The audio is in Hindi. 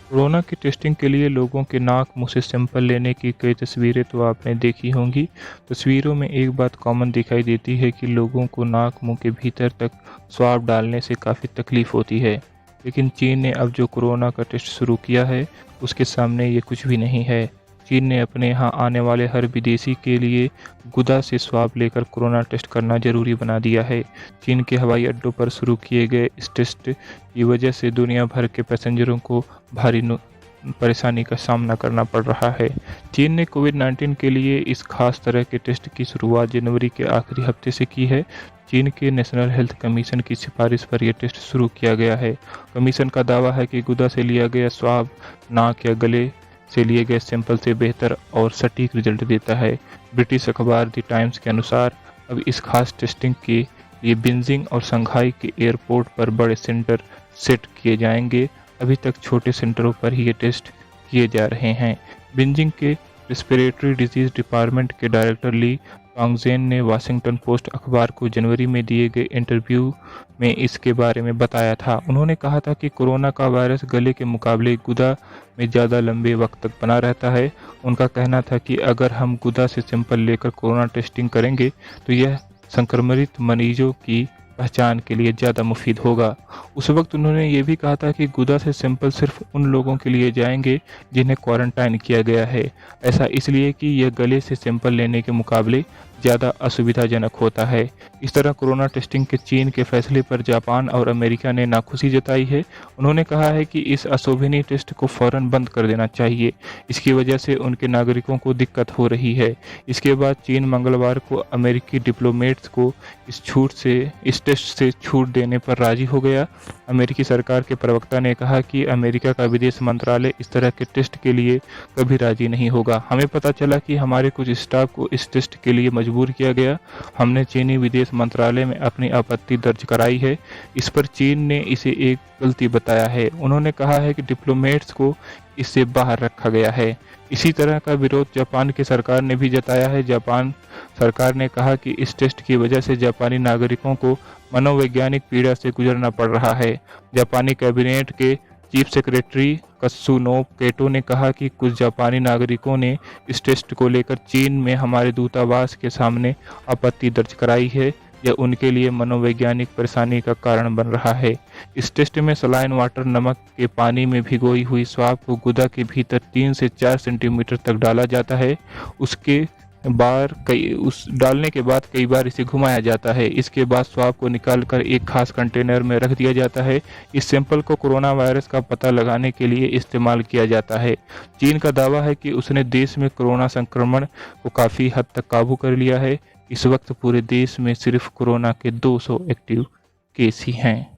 कोरोना की टेस्टिंग के लिए लोगों के नाक मुंह से सैंपल लेने की कई तस्वीरें तो आपने देखी होंगी। तस्वीरों में एक बात कॉमन दिखाई देती है कि लोगों को नाक मुंह के भीतर तक स्वाब डालने से काफ़ी तकलीफ होती है। लेकिन चीन ने अब जो कोरोना का टेस्ट शुरू किया है, उसके सामने ये कुछ भी नहीं है। चीन ने अपने यहाँ आने वाले हर विदेशी के लिए गुदा से स्वाब लेकर कोरोना टेस्ट करना जरूरी बना दिया है। चीन के हवाई अड्डों पर शुरू किए गए इस टेस्ट की वजह से दुनिया भर के पैसेंजरों को भारी परेशानी का सामना करना पड़ रहा है। चीन ने कोविड-19 के लिए इस खास तरह के टेस्ट की शुरुआत जनवरी के आखिरी हफ्ते से की है। चीन के नेशनल हेल्थ कमीशन की सिफारिश पर यह टेस्ट शुरू किया गया है। कमीशन का दावा है कि गुदा से लिया गया स्वाब नाक या गले से लिए गए सैंपल से बेहतर और सटीक रिजल्ट देता है। ब्रिटिश अखबार द टाइम्स के अनुसार अब इस खास टेस्टिंग के लिए बीजिंग और शंघाई के एयरपोर्ट पर बड़े सेंटर सेट किए जाएंगे। अभी तक छोटे सेंटरों पर ही ये टेस्ट किए जा रहे हैं। बीजिंग के रेस्पिरेटरी डिजीज डिपार्टमेंट के डायरेक्टर ली कांगजेन ने वाशिंगटन पोस्ट अखबार को जनवरी में दिए गए इंटरव्यू में इसके बारे में बताया था। उन्होंने कहा था कि कोरोना का वायरस गले के मुकाबले गुदा में ज़्यादा लंबे वक्त तक बना रहता है। उनका कहना था कि अगर हम गुदा से सैंपल लेकर कोरोना टेस्टिंग करेंगे तो यह संक्रमित मरीजों की पहचान के लिए ज़्यादा मुफीद होगा। उस वक्त उन्होंने ये भी कहा था कि गुदा से सैंपल सिर्फ उन लोगों के लिए जाएंगे जिन्हें क्वारंटाइन किया गया है। ऐसा इसलिए कि यह गले से सैंपल लेने के मुकाबले ज़्यादा असुविधाजनक होता है। इस तरह कोरोना टेस्टिंग के चीन के फैसले पर जापान और अमेरिका ने नाखुशी जताई है। उन्होंने कहा है कि इस अशोभनीय टेस्ट को फ़ौरन बंद कर देना चाहिए। इसकी वजह से उनके नागरिकों को दिक्कत हो रही है। इसके बाद चीन मंगलवार को अमेरिकी डिप्लोमेट्स को इस टेस्ट से छूट देने पर राजी हो गया। अमेरिकी सरकार के प्रवक्ता ने कहा कि अमेरिका का विदेश मंत्रालय इस तरह के टेस्ट के लिए कभी राजी नहीं होगा। हमें पता चला कि हमारे कुछ स्टाफ को इस टेस्ट के लिए मजबूर किया गया। हमने चीनी विदेश मंत्रालय में अपनी आपत्ति दर्ज कराई है। इस पर चीन ने इसे एक गलती बताया है। उन्होंने कहा है कि डिप्लोमेट्स को इससे बाहर रखा गया है। इसी तरह का विरोध जापान की सरकार ने भी जताया है। जापान सरकार ने कहा कि इस टेस्ट की वजह से जापानी नागरिकों को मनोवैज्ञानिक पीड़ा से गुजरना पड़ रहा है। जापानी कैबिनेट के चीफ सेक्रेटरी कत्सुनोब केटो ने कहा कि कुछ जापानी नागरिकों ने इस टेस्ट को लेकर चीन में हमारे दूतावास के सामने आपत्ति दर्ज कराई है। यह उनके लिए मनोवैज्ञानिक परेशानी का कारण बन रहा है। इस टेस्ट में सलाइन वाटर नमक के पानी में भिगोई हुई स्वाब को गुदा के भीतर 3 से 4 सेंटीमीटर तक डाला जाता है। डालने के बाद कई बार इसे घुमाया जाता है। इसके बाद स्वाब को निकालकर एक खास कंटेनर में रख दिया जाता है। इस सैंपल को कोरोना वायरस का पता लगाने के लिए इस्तेमाल किया जाता है। चीन का दावा है कि उसने देश में कोरोना संक्रमण को काफ़ी हद तक काबू कर लिया है। इस वक्त पूरे देश में सिर्फ कोरोना के 200 एक्टिव केस ही हैं।